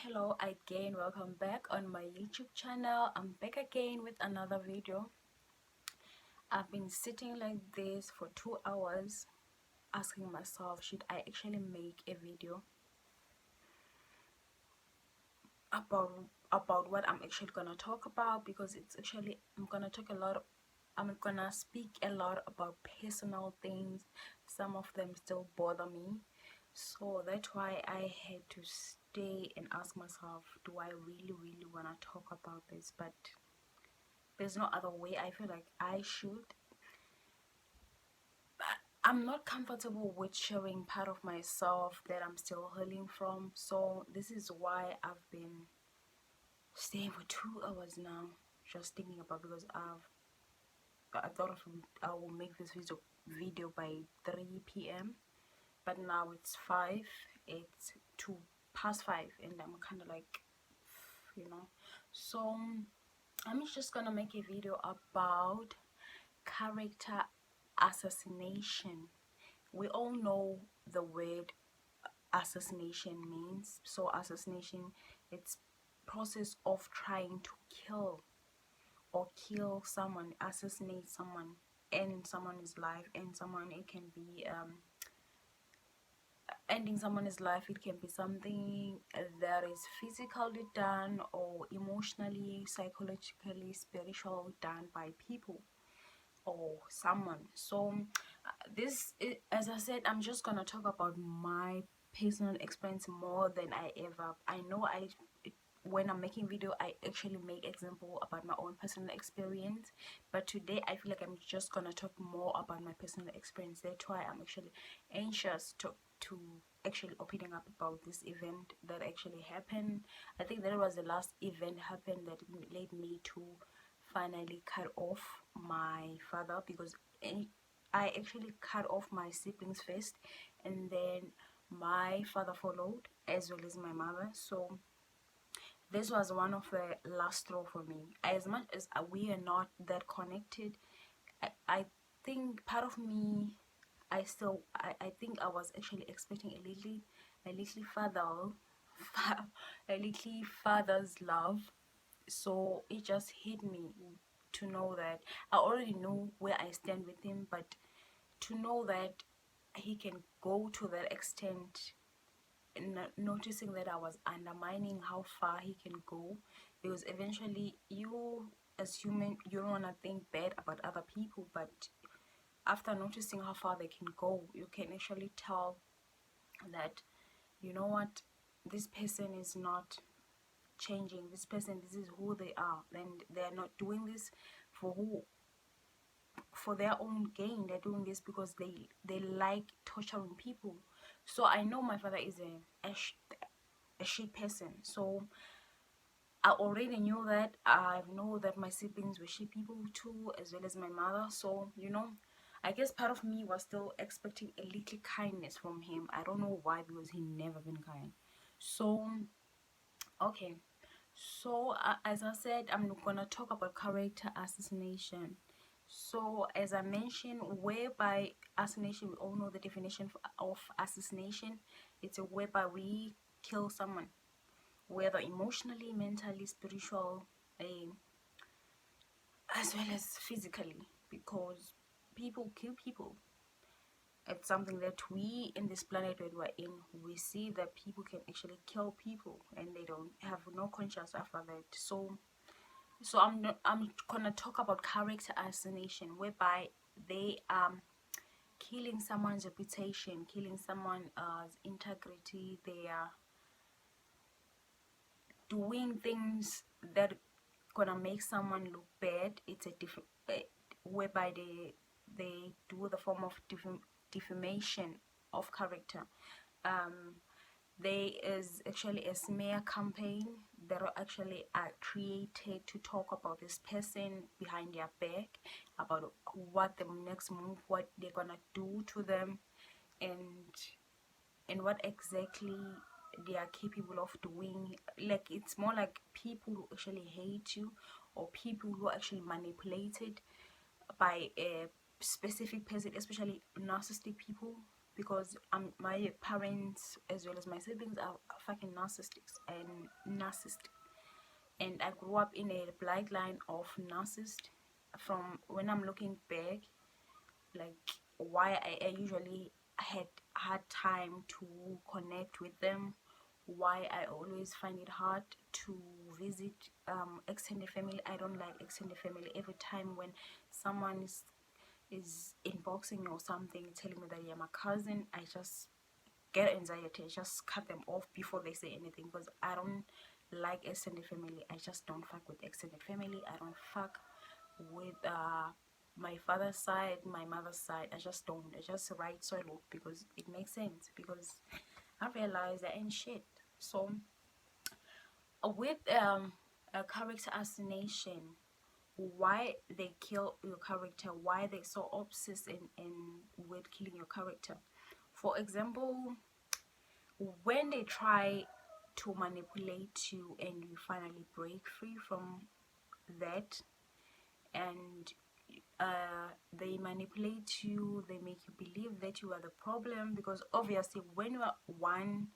Hello again, welcome back on my YouTube channel. I'm back again with another video. I've been sitting like this for 2 hours asking myself, should I actually make a video about what I'm actually gonna talk about, because it's actually I'm gonna speak a lot about personal things. Some of them still bother me, so that's why I had to stay and ask myself, do I really want to talk about this? But there's no other way. I feel like I should, but I'm not comfortable with showing part of myself that I'm still healing from. So this is why I've been staying for 2 hours now just thinking about, because I thought I will make this video by 3 p.m. but now it's 5. It's 2 past 5 and I'm kind of like, you know. So I'm just gonna make a video about character assassination. We all know the word assassination means. So assassination, it's process of trying to kill someone, assassinate someone, end someone's life. And someone, it can be ending someone's life, it can be something that is physically done or emotionally, psychologically, spiritually done by people or someone. So as I said, I'm just gonna talk about my personal experience more than I know. When I'm making video, I actually make example about my own personal experience, but today I feel like I'm just gonna talk more about my personal experience. That's why I'm actually anxious to actually opening up about this event that actually happened. I think that was the last event happened that led me to finally cut off my father, because I actually cut off my siblings first, and then my father followed, as well as my mother. So this was one of the last straw for me. As much as we are not that connected, I think part of me, I think I was actually expecting a little a little father's love. So it just hit me to know that I already know where I stand with him, but to know that he can go to that extent, and noticing that I was undermining how far he can go, because eventually you, as human, you don't want to think bad about other people, but after noticing how far they can go, you can actually tell that, you know what, this person is not changing. This person, this is who they are, and they're not doing this for for their own gain. They're doing this because they like torturing people. So I know my father is a shit person. So I already knew that. I know that my siblings were shit people too, as well as my mother. So, I guess part of me was still expecting a little kindness from him. I don't know why, because he never been kind. So, okay. So, as I said, I'm gonna talk about character assassination. So, as I mentioned, whereby assassination, we all know the definition of assassination. It's a whereby we kill someone, whether emotionally, mentally, spiritual, um, as well as physically, because people kill people. It's something that we in this planet that we're in, we see that people can actually kill people and they don't have no conscience after that. So I'm gonna talk about character assassination, whereby they killing someone's reputation, killing someone's integrity. They are doing things that gonna make someone look bad. It's a different whereby they do the form of defamation of character. um there is actually a smear campaign that are actually created to talk about this person behind their back, about what the next move, what they're gonna do to them, and what exactly they are capable of doing. Like, it's more like people who actually hate you, or people who are actually manipulated by a specific person, especially narcissistic people. because my parents as well as my siblings are fucking narcissist, and I grew up in a black line of narcissist. From when I'm looking back, like why I usually had hard time to connect with them, why I always find it hard to visit extended family. I don't like extended family. Every time when someone is inboxing me or something telling me that you're my cousin, I just get anxiety. I just cut them off before they say anything, because I don't like extended family. I just don't fuck with extended family. I don't fuck with my father's side, my mother's side. I just don't. I just write solo because it makes sense, because I realize that ain't shit. So with a character assassination, why they kill your character, why they so obsessed in with killing your character. For example, when they try to manipulate you and you finally break free from that, and they manipulate you, they make you believe that you are the problem, because obviously when you are one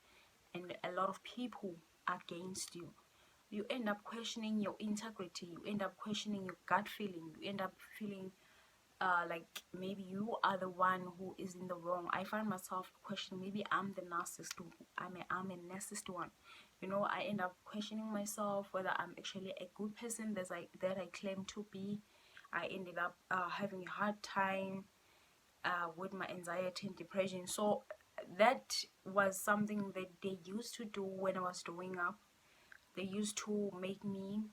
and a lot of people against you, you end up questioning your integrity, you end up questioning your gut feeling, you end up feeling like maybe you are the one who is in the wrong. I find myself questioning, maybe I'm the narcissist, I'm a narcissist one. You know, I end up questioning myself whether I'm actually a good person that I claim to be. I ended up having a hard time with my anxiety and depression. So that was something that they used to do when I was growing up. They used to make me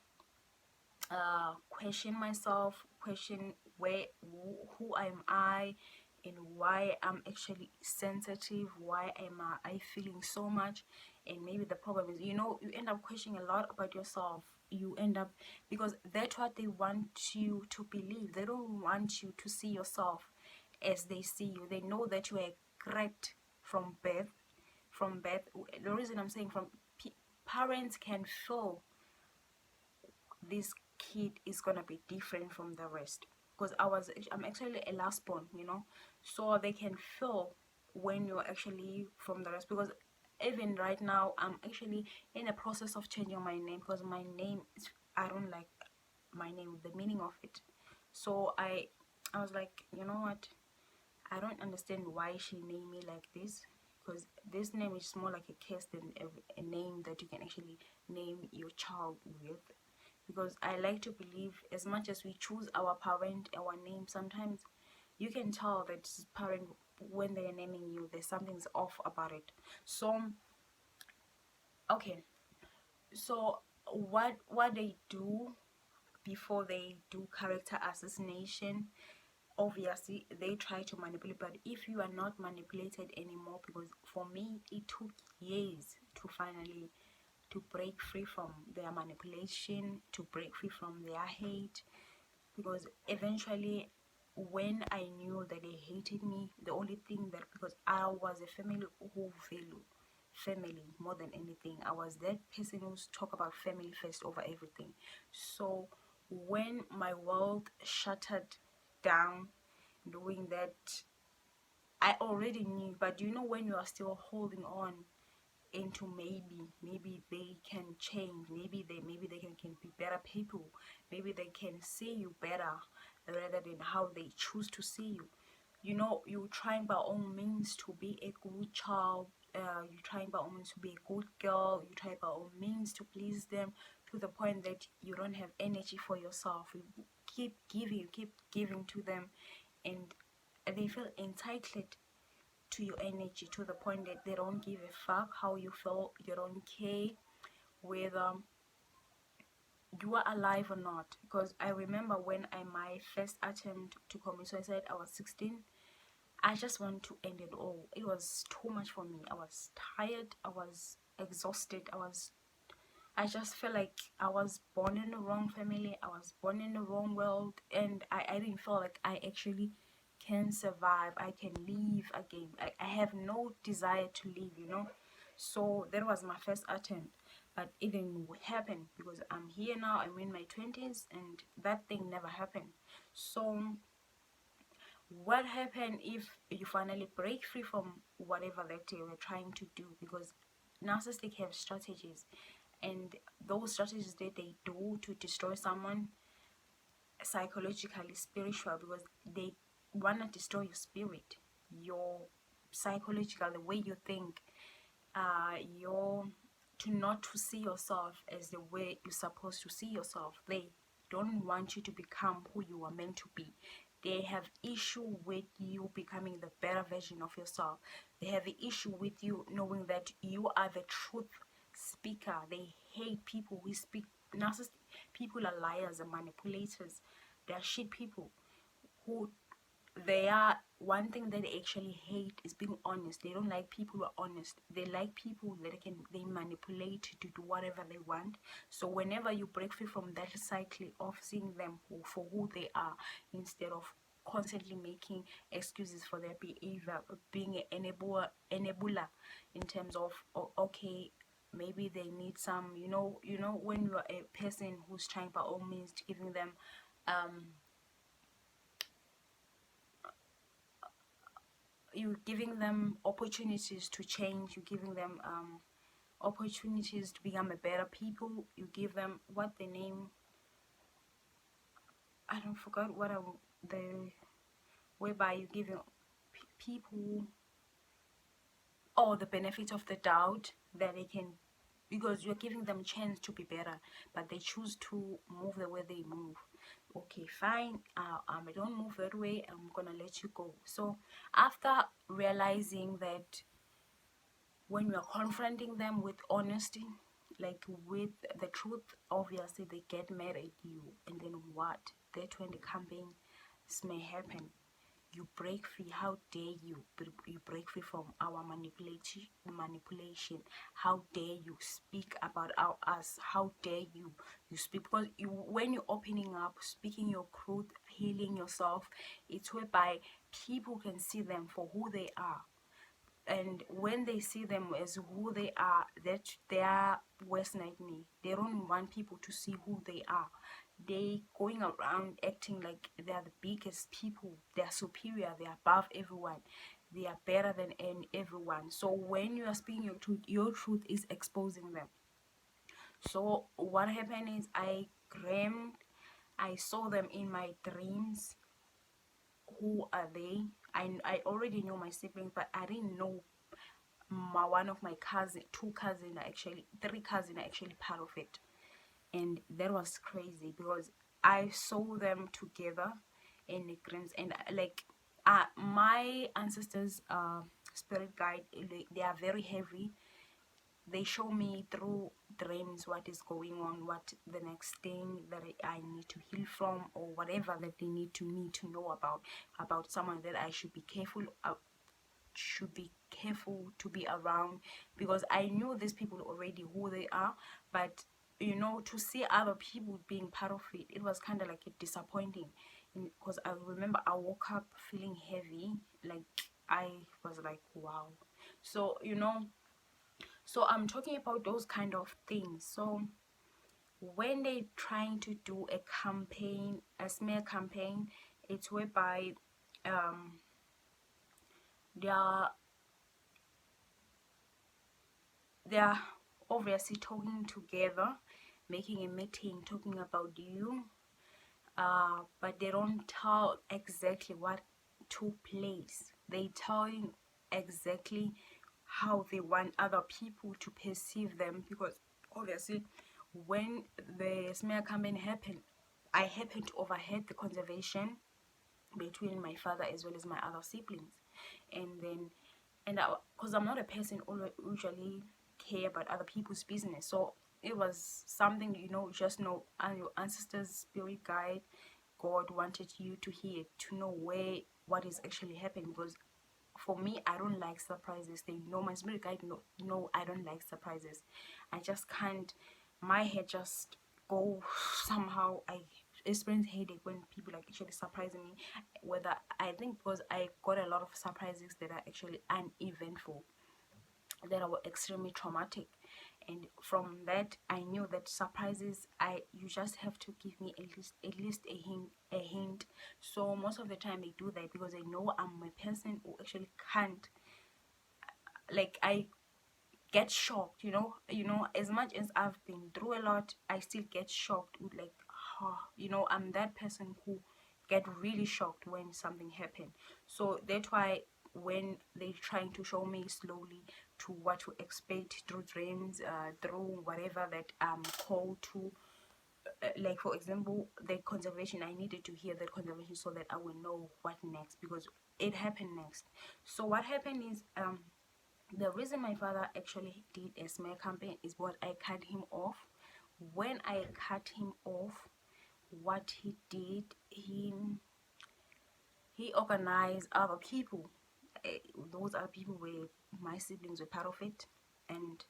question myself, question who am I, and why I'm actually sensitive, why am I feeling so much. And maybe the problem is, you know, you end up questioning a lot about yourself. You end up, because that's what they want you to believe. They don't want you to see yourself as they see you. They know that you are correct from birth. From birth, the reason I'm saying parents can feel this kid is gonna be different from the rest, because I'm actually a last born, you know, so they can feel when you're actually from the rest. Because even right now I'm actually in a process of changing my name, because my name is, I don't like my name, the meaning of it. So I was like, you know what, I don't understand why she named me like this, because this name is more like a curse than a name that you can actually name your child with. Because I like to believe, as much as we choose our parent, our name, sometimes you can tell that parent, when they're naming you, there's something's off about it. So okay, so what they do before they do character assassination, obviously they try to manipulate. But if you are not manipulated anymore, because for me it took years to finally to break free from their manipulation, to break free from their hate. Because eventually, when I knew that they hated me, the only thing that, because I was a family who value family more than anything, I was that person who's talk about family first over everything. So when my world shattered down, knowing that, I already knew. But you know, when you are still holding on into maybe they can change, maybe they can be better people, maybe they can see you better rather than how they choose to see you. You know, you're trying by all means to be a good child, you're trying by all means to be a good girl, you try by all means to please them, to the point that you don't have energy for yourself. You keep giving to them, and they feel entitled to your energy, to the point that they don't give a fuck how you feel. They don't care whether you are alive or not. Because I remember when my first attempt to commit suicide, I was 16. I just want to end it all. It was too much for me. I was tired, I was exhausted, I just felt like I was born in the wrong family, I was born in the wrong world, and I didn't feel like I actually can survive, I can live again. I have no desire to live, you know. So that was my first attempt, but it didn't happen, because I'm here now, I'm in my 20s, and that thing never happened. So what happened if you finally break free from whatever that you were trying to do? Because narcissists have strategies, and those strategies that they do to destroy someone psychologically, spiritual, because they want to destroy your spirit, your psychological, the way you think, your to not to see yourself as the way you're supposed to see yourself. They don't want you to become who you are meant to be. They have issue with you becoming the better version of yourself. They have an issue with you knowing that you are the truth speaker. They hate people who speak. Narcissistic people are liars and manipulators. They are shit people who, they are, one thing that they actually hate is being honest. They don't like people who are honest. They like people that they manipulate to do whatever they want. So whenever you break free from that cycle of seeing them for who they are, instead of constantly making excuses for their behavior, being an enabler in terms of, okay, maybe they need some, when you are a person who's trying by all means to giving them you're giving them opportunities to change, you're giving them opportunities to become a better people. You give them what the name, I don't forget what the whereby you giving people or the benefit of the doubt that they can, because you're giving them chance to be better, but they choose to move the way they move. Okay, fine, I don't move that way, I'm gonna let you go. So after realizing that when you are confronting them with honesty, like with the truth, obviously they get mad at you, and then what? That when the campaign may happen, you break free. How dare you? You break free from our manipulation. How dare you speak about us? How dare you speak? Because when you're opening up, speaking your truth, healing yourself, it's whereby people can see them for who they are. And when they see them as who they are, that's their worst nightmare. They don't want people to see who they are. They going around acting like they're the biggest people, they're superior, they're above everyone, they are better than everyone. So when you are speaking your truth is exposing them. So what happened is I saw them in my dreams. Who are they? I already knew my siblings, but I didn't know one of my two cousins are actually, three cousins are actually part of it. And that was crazy because I saw them together in the dreams. And like my ancestors spirit guide, they are very heavy. They show me through dreams what is going on, what the next thing that I need to heal from, or whatever that they need to me to know about someone that I should be careful to be around, because I knew these people already who they are. But to see other people being part of it, it was kind of like disappointing, because I remember I woke up feeling heavy, like I was like, wow. So so I'm talking about those kind of things. So when they trying to do a campaign, a smear campaign, it's whereby they are they're obviously talking together, making a meeting, talking about you, but they don't tell exactly what took place. They tell you exactly how they want other people to perceive them, because obviously when the smear campaign happened, I happened to overheard the conversation between my father as well as my other siblings. And then because I'm not a person who usually care about other people's business, so it was something, just know, and your ancestors spirit guide, God wanted you to hear, to know what is actually happening. Because for me, I don't like surprises. They know my spirit guide, no, I don't like surprises. I just can't, my head just go somehow. I experience headache when people like actually surprising me, whether, I think because I got a lot of surprises that are actually uneventful, that are extremely traumatic. And from that I knew that surprises, you just have to give me at least a hint. So most of the time I do that because I know I'm a person who actually can't, like, I get shocked, as much as I've been through a lot, I still get shocked with, like, I'm that person who get really shocked when something happened. So that's why when they're trying to show me slowly to what to expect through dreams, through whatever that I'm called to, like for example the conservation, I needed to hear that conservation so that I will know what next, because it happened next. So what happened is, the reason my father actually did a smear campaign is what I cut him off. When I cut him off, what he did, he organized other people. Those other people were my siblings, were part of it, and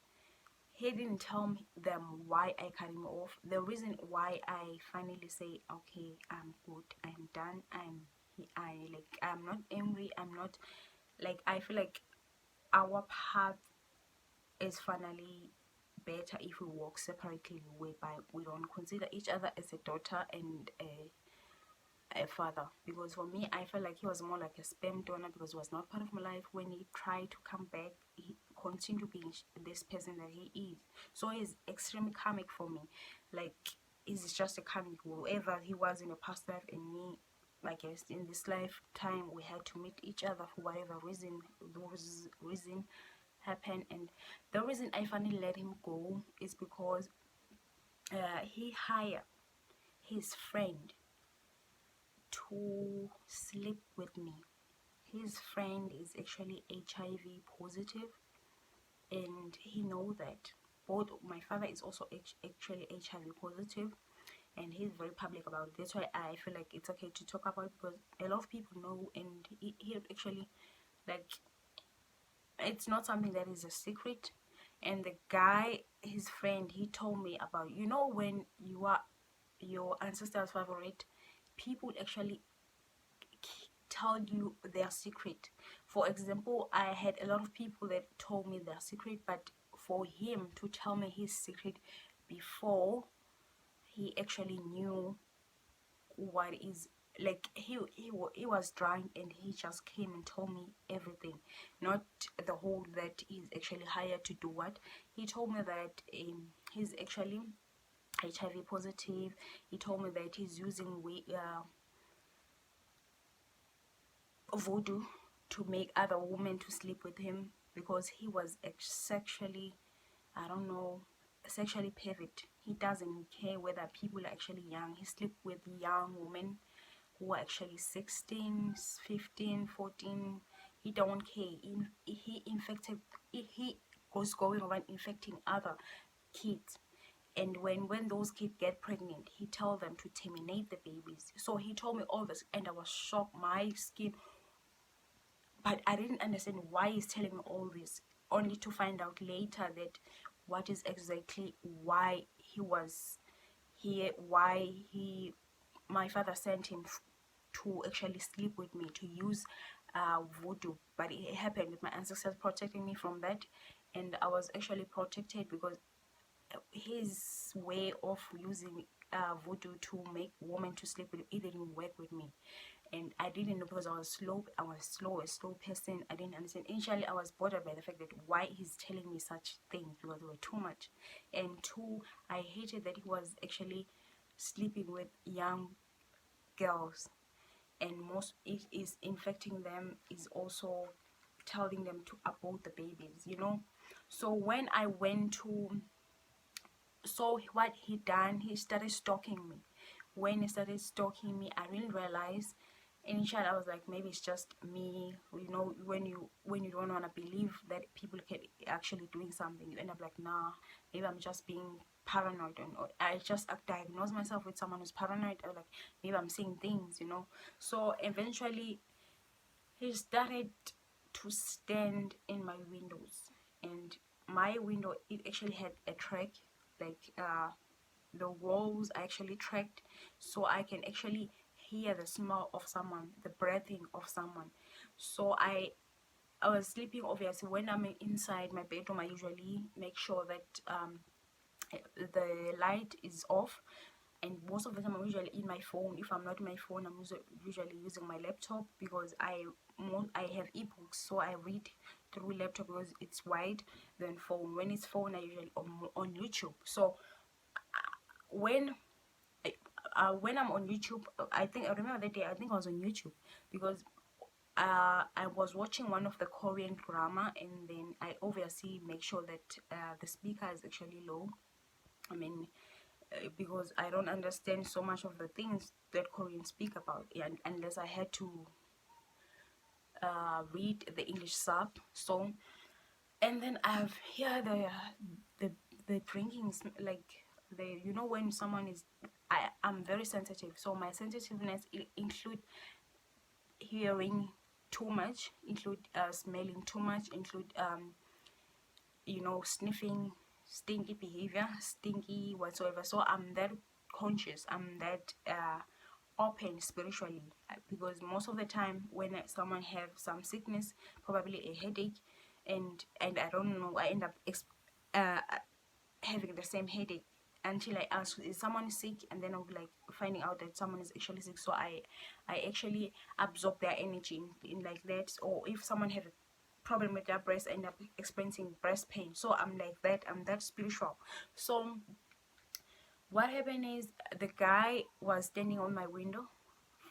he didn't tell them why I cut him off. The reason why I finally say, okay, I'm good, I'm done, I'm not angry, I'm not, like, I feel like our path is finally better if we walk separately, whereby we don't consider each other as a daughter and a father. Because for me, I felt like he was more like a sperm donor, because he was not part of my life. When he tried to come back, he continued being this person that he is. So he's extremely karmic for me. Like, he's just a karmic. Whoever he was in the past life and me, I guess in this lifetime, we had to meet each other for whatever reason. Those reason happened, and the reason I finally let him go is because he hired his friend to sleep with me. His friend is actually HIV positive, and he know that. Both my father is also actually HIV positive, and he's very public about it. That's why I feel like it's okay to talk about it, because a lot of people know, and he actually, like, it's not something that is a secret. And the guy, his friend, he told me about, when you are your ancestors favorite, people actually tell you their secret. For example, I had a lot of people that told me their secret, but for him to tell me his secret before he actually knew what is, like, he was drunk and he just came and told me everything, not the whole that he's actually hired to do what. He told me that he's actually HIV positive. He told me that he's using voodoo to make other women to sleep with him, because he was sexually, I don't know, sexually pervert. He doesn't care whether people are actually young. He sleep with young women who are actually 16, 15, 14. He don't care. He infected, he goes going around infecting other kids. And when those kids get pregnant, he tell them to terminate the babies. So he told me all this, and I was shocked. My skin, but I didn't understand why he's telling me all this, only to find out later that what is exactly why he was here, why my father sent him to actually sleep with me, to use voodoo. But it happened with my ancestors protecting me from that, and I was actually protected, because his way of using voodoo to make women to sleep with, it didn't work with me. And I didn't know, because I was a slow person. I didn't understand. Initially I was bothered by the fact that why he's telling me such things, because they were too much. And two, I hated that he was actually sleeping with young girls, and most it is infecting them, is also telling them to abort the babies. So when I went to, so what he done, he started stalking me. When he started stalking me, I really realized, initially I was like, maybe it's just me. When you don't want to believe that people can actually doing something, you end up like, nah, maybe I'm just being paranoid. And I just diagnose myself with someone who's paranoid. I was like, maybe I'm seeing things. So eventually he started to stand in my windows, and my window, it actually had a track, like the walls are actually tracked, so I can actually hear the smell of someone, the breathing of someone. So I was sleeping. Obviously, when I'm inside my bedroom, I usually make sure that the light is off, and most of the time I'm usually in my phone. If I'm not in my phone, I'm usually using my laptop, because I have ebooks, so I read through laptop because it's wide than phone. When it's phone, I usually on YouTube. So when when I'm on YouTube, I remember that day, I think I was on YouTube because I was watching one of the Korean drama, and then I obviously make sure that the speaker is actually low. I mean, because I don't understand so much of the things that Koreans speak about, unless I had to read the English sub. So, and then I've here the the drinking like the, you know, when someone is, I'm very sensitive, so my sensitiveness include hearing too much, include smelling too much, include you know, sniffing, stinky behavior, stinky whatsoever. So I'm that conscious, I'm that open spiritually, because most of the time when someone have some sickness, probably a headache, and I don't know, I end up uh, having the same headache until I ask, is someone sick? And then I'll be like finding out that someone is actually sick. So I actually absorb their energy in like that. Or if someone have a problem with their breast, I end up experiencing breast pain. So I'm like that, I'm that spiritual. So what happened is, the guy was standing on my window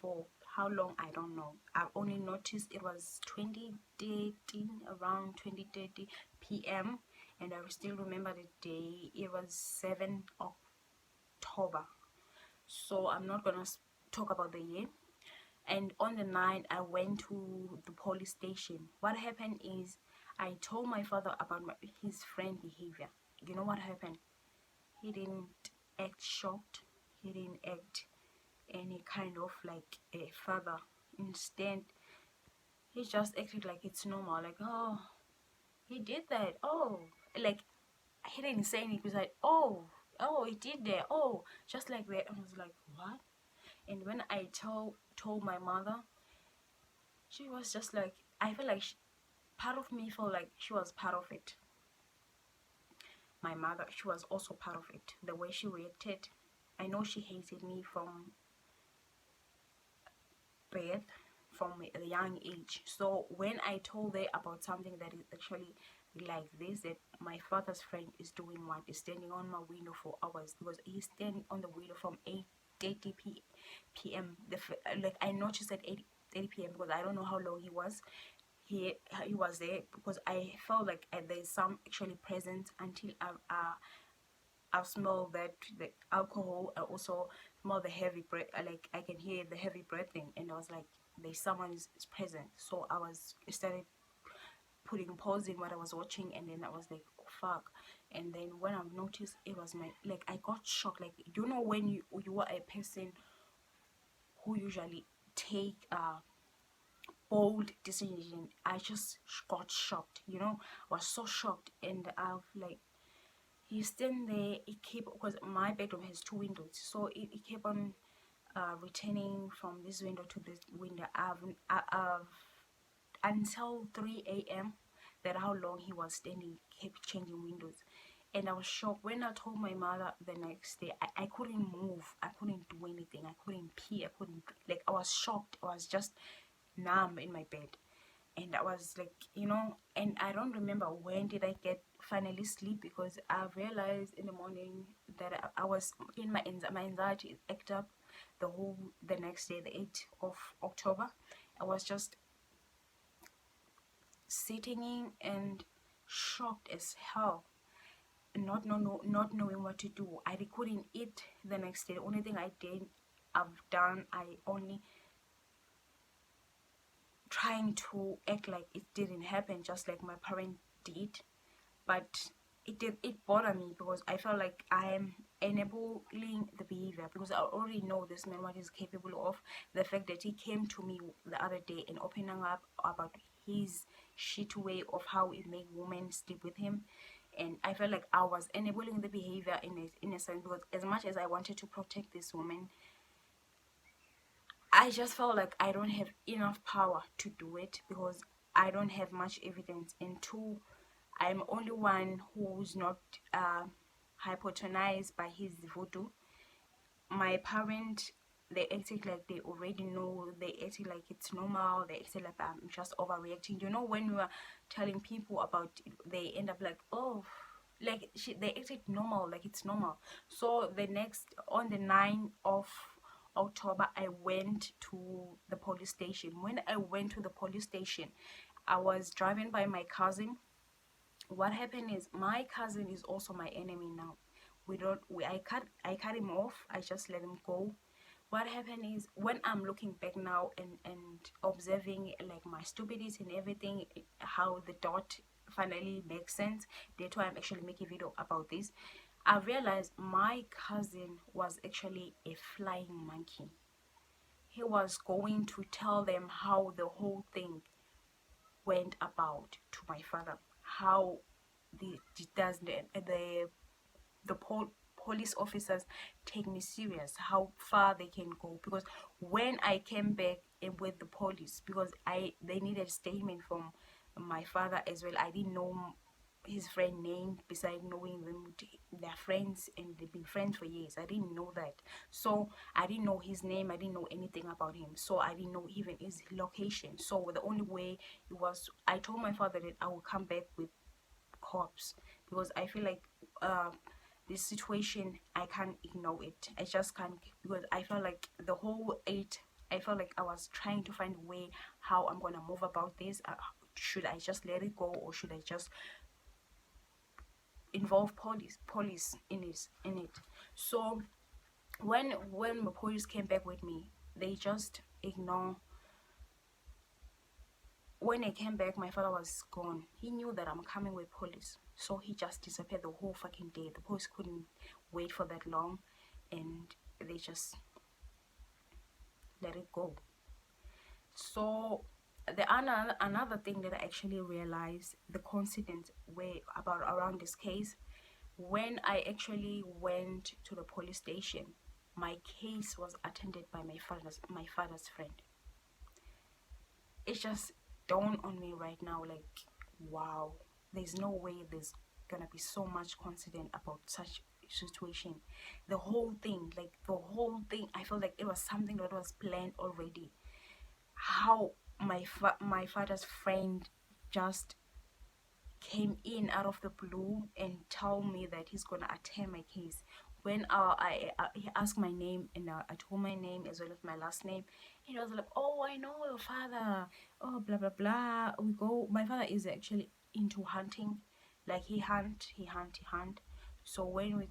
for how long, I don't know. I've only noticed it was 2013, around 20:30 p.m. and I still remember the day. It was 7 October. So I'm not gonna talk about the year. And on the night, I went to the police station. What happened is, I told my father about his friend behavior. You know what happened? He didn't act shocked. He didn't act any kind of like a father. Instead, he just acted like it's normal. Like, oh, he did that. Oh, like he didn't say anything. He was like, oh, he did that. Oh, just like that. I was like, what? And when I told my mother, she was just like, I feel like part of me felt like she was part of it. My mother, she was also part of it. The way she reacted, I know she hated me from birth, from a young age. So when I told her about something that is actually like this, that my father's friend is doing what, is standing on my window for hours, because he's standing on the window from 8:30 p.m. Like I noticed at 8:30 p.m. because I don't know how long he was. He was there because I felt like there's some actually present until I smell that the alcohol. I also smell the heavy breath. Like I can hear the heavy breathing, and I was like, "There's someone is present." So I started putting pause in what I was watching, and then I was like, oh, "Fuck!" And then when I noticed, it was my, like I got shocked. Like, you know, when you are a person who usually take bold decision, I just got shocked. You know, I was so shocked, and I've like, he's standing there. It kept, because my bedroom has two windows, so it kept on returning from this window to this window. I've until 3 a.m. that how long he was standing, kept changing windows. And I was shocked when I told my mother the next day. I couldn't move, I couldn't do anything, I couldn't pee, I couldn't, like, I was shocked. I was just numb in my bed. And I was like, you know, and I don't remember when did I get finally sleep, because I realized in the morning that I was in my anxiety act up the next day, the 8th of October. I was just sitting in and shocked as hell, not knowing what to do. I couldn't eat the next day. The only thing I only trying to act like it didn't happen, just like my parent did. But it bothered me, because I felt like I am enabling the behavior, because I already know this man what he's capable of. The fact that he came to me the other day and opening up about his shit way of how it made women sleep with him, and I felt like I was enabling the behavior in a sense, because as much as I wanted to protect this woman, I just felt like I don't have enough power to do it, because I don't have much evidence, and two, I'm only one who's not hypnotized by his voodoo. My parent, they acted like they already know, they acted like it's normal, they acted like I'm just overreacting. You know, when we are telling people about it, they end up like, oh, like they acted normal, like it's normal. So the next, on the 9th of October, I went to the police station. When I went to the police station, I was driving by my cousin. What happened is my cousin is also my enemy now. We don't we I cut him off. I just let him go. What happened is, when I'm looking back now and observing like my stupidity and everything, how the dot finally makes sense, that's why I'm actually making a video about this. I realized my cousin was actually a flying monkey. He was going to tell them how the whole thing went about to my father, how does the police officers take me serious, how far they can go. Because when I came back with the police, because they needed a statement from my father as well. I didn't know his friend name, besides knowing them, they're friends and they've been friends for years. I didn't know that. So I didn't know his name, I didn't know anything about him, so I didn't know even his location. So the only way it was, I told my father that I will come back with cops, because I feel like this situation, I can't ignore it. I just can't, because I felt like the whole 8, I felt like I was trying to find a way how I'm gonna move about this. Should I just let it go, or should I just involve police in it? So when the police came back with me, they just ignore. When I came back, my father was gone. He knew that I'm coming with police, so he just disappeared the whole fucking day. The police couldn't wait for that long, and they just let it go. So the another thing that I actually realized, the coincidence way about around this case, when I actually went to the police station, my case was attended by my father's friend. It just dawned on me right now, like, wow, there's no way there's gonna be so much coincidence about such situation. The whole thing, I felt like it was something that was planned already. How my father's friend just came in out of the blue and told me that he's gonna attend my case. When he asked my name, and I told my name as well as my last name, he was like, "Oh, I know your father. Oh, blah blah blah." We go. My father is actually into hunting, like he hunt. So when we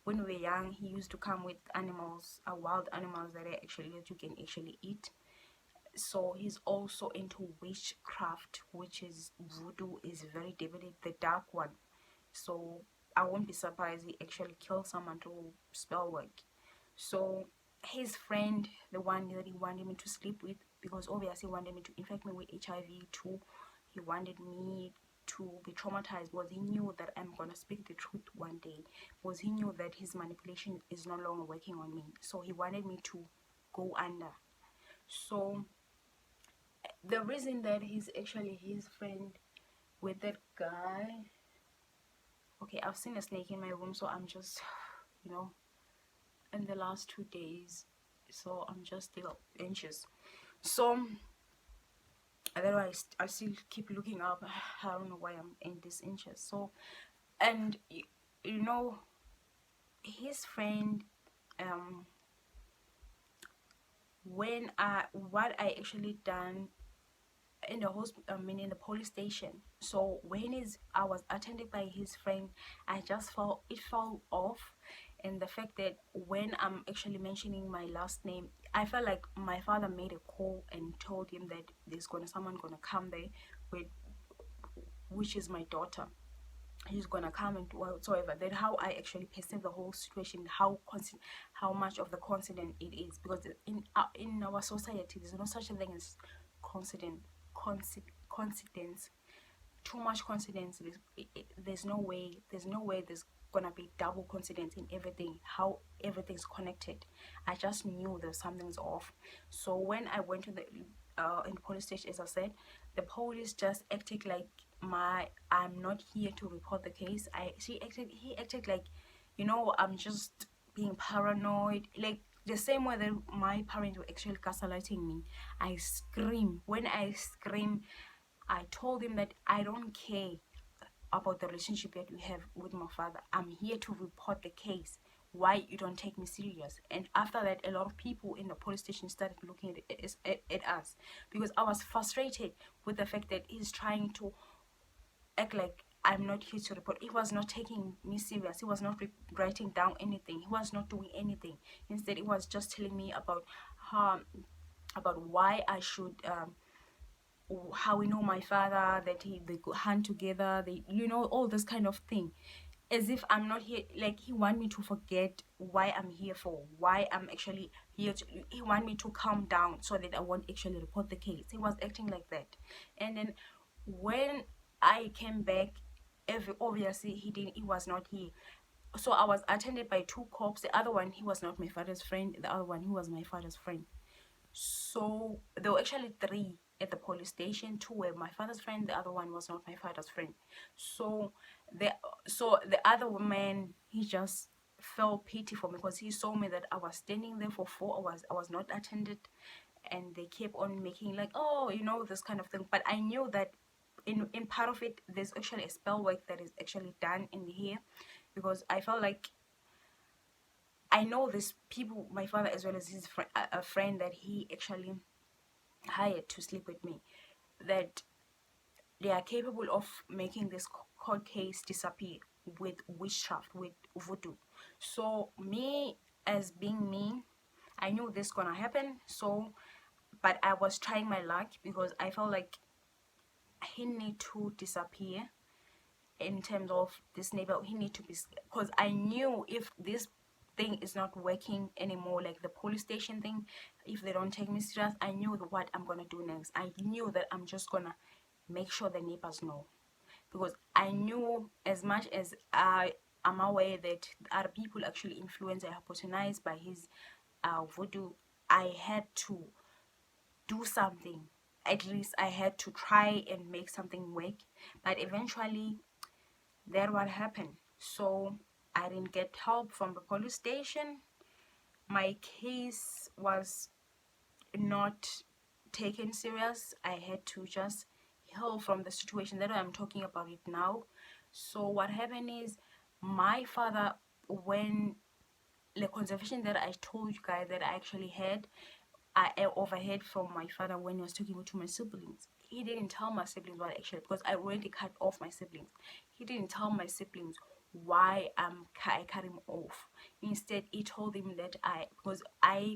were young, he used to come with animals, wild animals that you can actually eat. So he's also into witchcraft, which is voodoo, is very deadly, the dark one. So I won't be surprised he actually killed someone to spell work. So his friend, the one that he wanted me to sleep with, because obviously he wanted me to infect me with HIV too. He wanted me to be traumatized, because he knew that I'm gonna speak the truth one day, because he knew that his manipulation is no longer working on me. So he wanted me to go under. So the reason that he's actually his friend with that guy, okay, I've seen a snake in my room, so I'm just, you know, in the last 2 days, so I'm just still anxious. So otherwise I still keep looking up. I don't know why I'm in this anxious. So, and you know, his friend, when what I actually done in the in the police station. So I was attended by his friend, I just felt it fell off. And the fact that when I'm actually mentioning my last name, I felt like my father made a call and told him that there's someone gonna come there with, which is my daughter. He's gonna come and whatsoever. That how I actually perceive the whole situation, how much of the coincidence it is. Because in our society, there's no such a thing as coincidence. Coincidence. Too much coincidence. There's no way there's gonna be double coincidence in everything. How everything's connected. I just knew that something's off. So when I went to the in the police station, as I said, the police just acted like I'm not here to report the case. He acted like, I'm just being paranoid, like the same way that my parents were actually gaslighting me. I scream. When I scream, I told him that I don't care about the relationship that we have with my father. I'm here to report the case. Why you don't take me serious? And after that, a lot of people in the police station started looking at us, because I was frustrated with the fact that he's trying to act like I'm not here to report. He was not taking me serious. He was not writing down anything. He was not doing anything. Instead, he was just telling me about why I should how we know my father, that they go hunt together, they, all this kind of thing, as if I'm not here. Like, he want me to forget why I'm here for, why I'm actually here to, he want me to calm down so that I won't actually report the case. He was acting like that. And then when I came back, obviously he was not here. So I was attended by two cops. The other one, he was not my father's friend. The other one, he was my father's friend. So there were actually three at the police station. Two were my father's friend. The other one was not my father's friend. So the the other man, he just felt pity for me, because he saw me that I was standing there for 4 hours. I was not attended, and they kept on making like, oh, this kind of thing. But I knew that in part of it, there's actually a spell work that is actually done in here, because I felt like I know these people, my father as well as his a friend that he actually hired to sleep with me, that they are capable of making this court case disappear with witchcraft, with voodoo. So me, as being me, I knew this gonna happen. So, but I was trying my luck, because I felt like he need to disappear. In terms of this neighbor, he need to be, because I knew if this thing is not working anymore, like the police station thing, if they don't take me serious, I knew what I'm gonna do next. I knew that I'm just gonna make sure the neighbors know, because I knew, as much as I am aware that other people actually influenced and hypnotized by his voodoo, I had to do something. At least I had to try and make something work. But eventually, that what happened. So I didn't get help from the police station. My case was not taken serious. I had to just heal from the situation. That I'm talking about it now. So what happened is, my father, when the conversation that I told you guys that I actually had, I overheard from my father when he was talking to my siblings. He didn't tell my siblings what actually, because I already cut off my siblings. He didn't tell my siblings why I cut him off. Instead, he told him that because I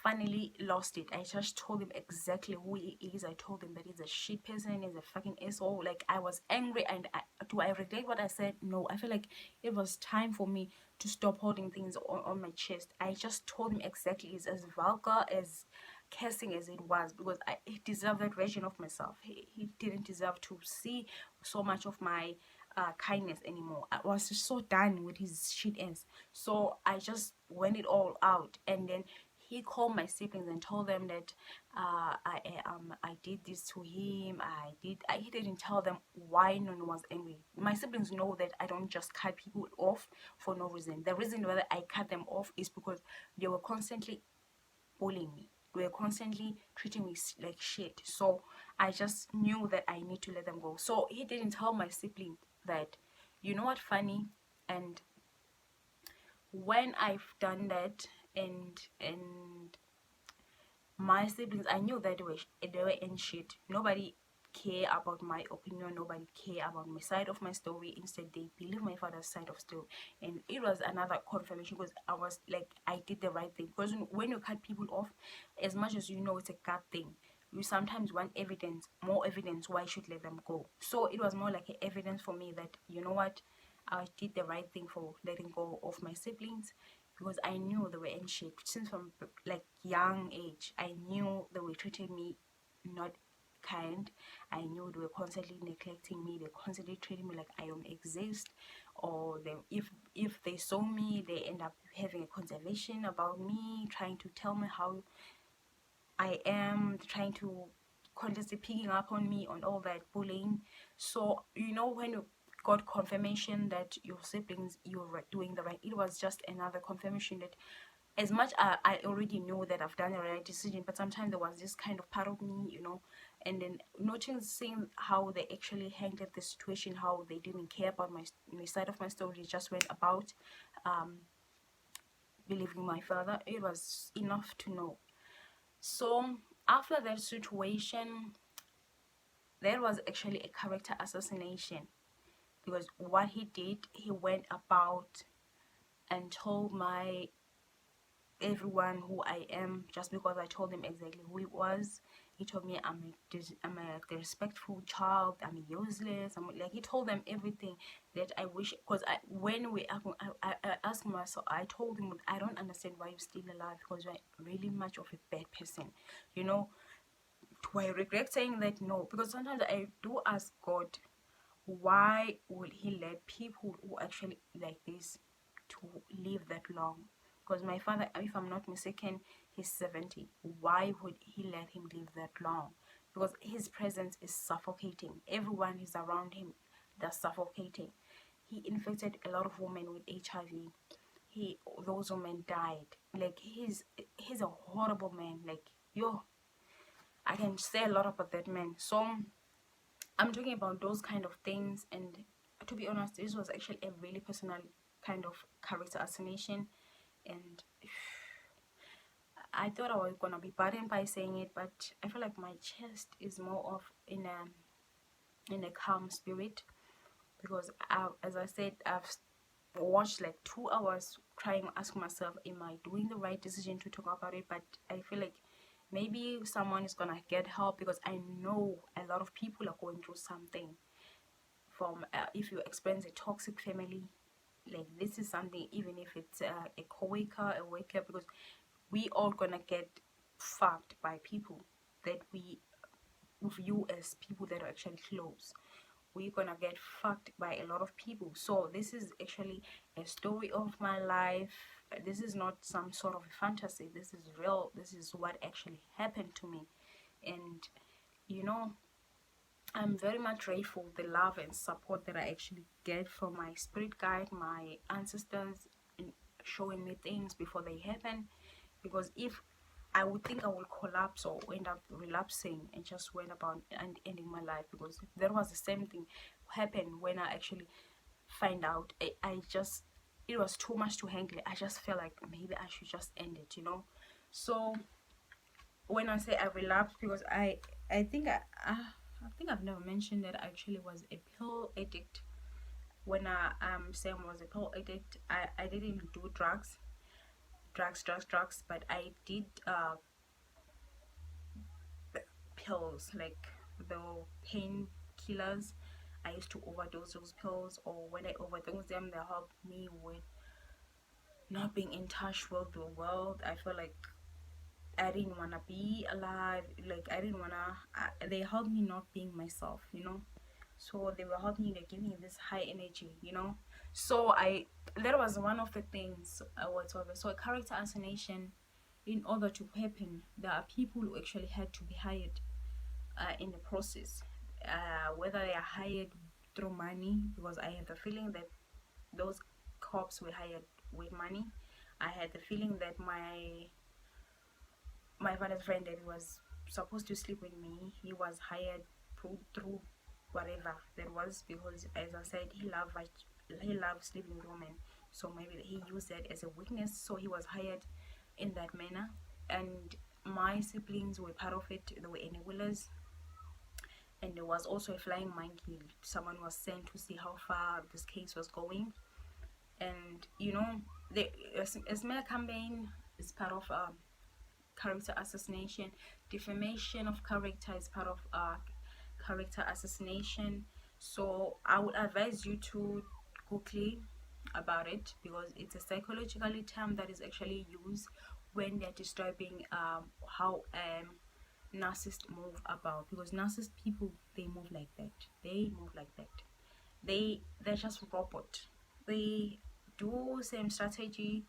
finally lost it. I just told him exactly who he is. I told him that he's a shit person, he's a fucking asshole. Like, I was angry, and do I regret what I said? No. I feel like it was time for me to stop holding things on my chest. I just told him exactly. It's as vulgar, as cursing as it was, because he deserved that version of myself. He didn't deserve to see so much of my kindness anymore. I was just so done with his shit ass. So I just went it all out, and then he called my siblings and told them that I did this to him. He didn't tell them why Nunu was angry. My siblings know that I don't just cut people off for no reason. The reason why I cut them off is because they were constantly bullying me. They were constantly treating me like shit. So I just knew that I need to let them go. So he didn't tell my sibling that, you know what, funny, and when I've done that, and my siblings, I knew that they were in shit. Nobody care about my opinion. Nobody care about my side of my story. Instead, they believe my father's side of story, and it was another confirmation, because I was like, I did the right thing. Because when you cut people off, as much as you know it's a gut thing, you sometimes want evidence, more evidence why you should let them go. So it was more like an evidence for me that, you know what, I did the right thing for letting go of my siblings, because I knew they were in shit since from like young age. I knew they were treating me not kind. I knew they were constantly neglecting me. They constantly treating me like I don't exist, or if they saw me, they end up having a conversation about me, trying to tell me how I am, trying to constantly picking up on me on all that bullying. So when you got confirmation that your siblings, you're doing the right, it was just another confirmation that as much I already know that I've done the right decision, but sometimes there was this kind of part of me, and then noticing how they actually handled the situation, how they didn't care about my side of my story, just went about believing my father. It was enough to know. So after that situation, there was actually a character assassination, because what he did, he went about and told my everyone who I am, just because I told him exactly who he was. He told me I'm a disrespectful child, I'm useless. Like, he told them everything that I wish, because I asked myself, I told him, I don't understand why you're still alive, because you're really much of a bad person, you know. Do I regret saying that? No, because sometimes I do ask God, why would he let people who actually like this to live that long? Because my father, if I'm not mistaken, he's 70. Why would he let him live that long? Because his presence is suffocating. Everyone is around him, that's suffocating. He infected a lot of women with HIV. Those women died. Like, he's a horrible man. Like, yo, I can say a lot about that man. So I'm talking about those kind of things, and to be honest, this was actually a really personal kind of character assassination, and I thought I was gonna be burdened by saying it, but I feel like my chest is more of in a calm spirit, because as I said, I've watched like 2 hours trying, asking myself, am I doing the right decision to talk about it? But I feel like maybe someone is gonna get help, because I know a lot of people are going through something. From if you experience a toxic family, like, this is something, even if it's a co-worker, a worker, because we all gonna get fucked by people that we view as people that are actually close. We're gonna get fucked by a lot of people. So this is actually a story of my life. This is not some sort of a fantasy. This is real. This is what actually happened to me. And you know I'm very much grateful the love and support that I actually get from my spirit guide, my ancestors, in showing me things before they happen. Because if I would think I will collapse or end up relapsing and just went about and ending my life, because there was the same thing happened when I actually find out. I just, it was too much to handle. I just felt like maybe I should just end it. So when I say I relapsed, because I think I think I've never mentioned that I actually was a pill addict. When I Sam was a pill addict, I didn't do drugs, but I did pills, like the painkillers. I used to overdose those pills, or when I overdose them, they helped me with not being in touch with the world. I feel like I didn't want to be alive. Like, I didn't want to, they helped me not being myself. So they were helping me, like, giving me this high energy. So that was one of the things whatsoever. So a character assassination, in order to happen, there are people who actually had to be hired in the process. Whether they are hired through money, because I had the feeling that those cops were hired with money. I had the feeling that my father's friend that was supposed to sleep with me, he was hired through whatever that was, because as I said, he loved sleeping with women. So maybe he used that as a weakness, so he was hired in that manner. And my siblings were part of it. They were enablers. And there was also a flying monkey. Someone was sent to see how far this case was going. And the smear campaign is part of character assassination. Defamation of character is part of character assassination. So I would advise you to quickly about it, because it's a psychological term that is actually used when they're describing how narcissists move about, because narcissist people, they move like that. They're just robot. They do same strategy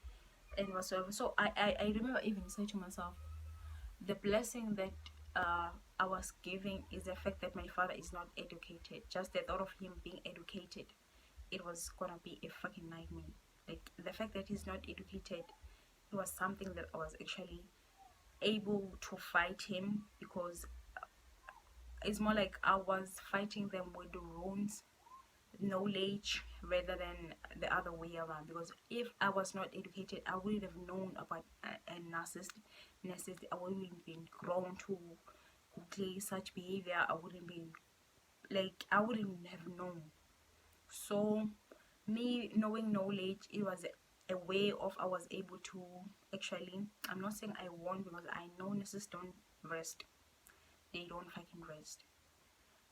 and whatsoever. So I remember even saying to myself, The blessing that I was giving is the fact that my father is not educated. Just the thought of him being educated, it was gonna be a fucking nightmare. Like the fact that he's not educated, it was something that I was actually able to fight him, because it's more like I was fighting them with the runes knowledge rather than the other way around. Because if I was not educated, I wouldn't have known about a narcissist. I wouldn't have been grown to play such behavior. I wouldn't be like, I wouldn't have known. So me knowing knowledge, it was a way of I was able to actually, I'm not saying I won, because I know narcissists don't rest. They don't fucking rest.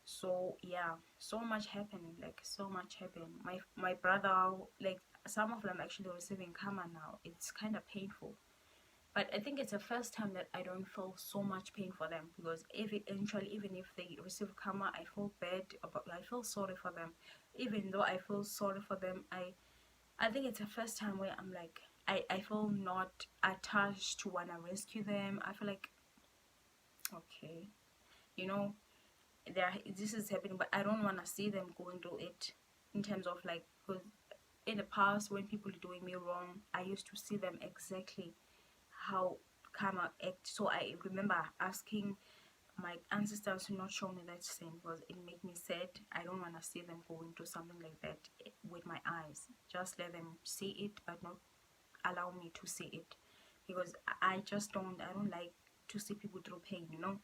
So yeah, so much happened, like so much happened. My brother, like some of them actually receiving karma now. It's kind of painful, but I think it's the first time that I don't feel so much pain for them, because if it eventually, even if they receive karma, I feel bad about, I feel sorry for them. Even though I feel sorry for them, I think it's the first time where I'm like, I feel not attached to wanna rescue them. I feel like, okay, you know, there, this is happening, but I don't want to see them going through it, in terms of like, because in the past when people are doing me wrong, I used to see them exactly how karma act. So I remember asking my ancestors to not show me that sin, because it made me sad. I don't want to see them going through something like that with my eyes. Just let them see it, but not allow me to see it, because I just I don't like to see people through pain, you know.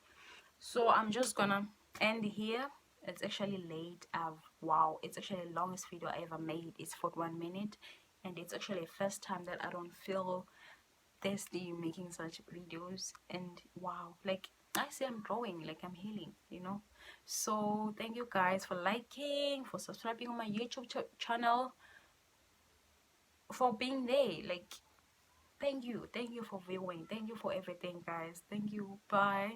So I'm just gonna end here. It's actually late. Wow, it's actually the longest video I ever made. It's 41 minutes, and it's actually the first time that I don't feel thirsty making such videos. And wow, like I say, I'm growing, like I'm healing, you know. So thank you guys for liking, for subscribing on my YouTube channel, for being there. Like, thank you for viewing, thank you for everything, guys. Thank you. Bye.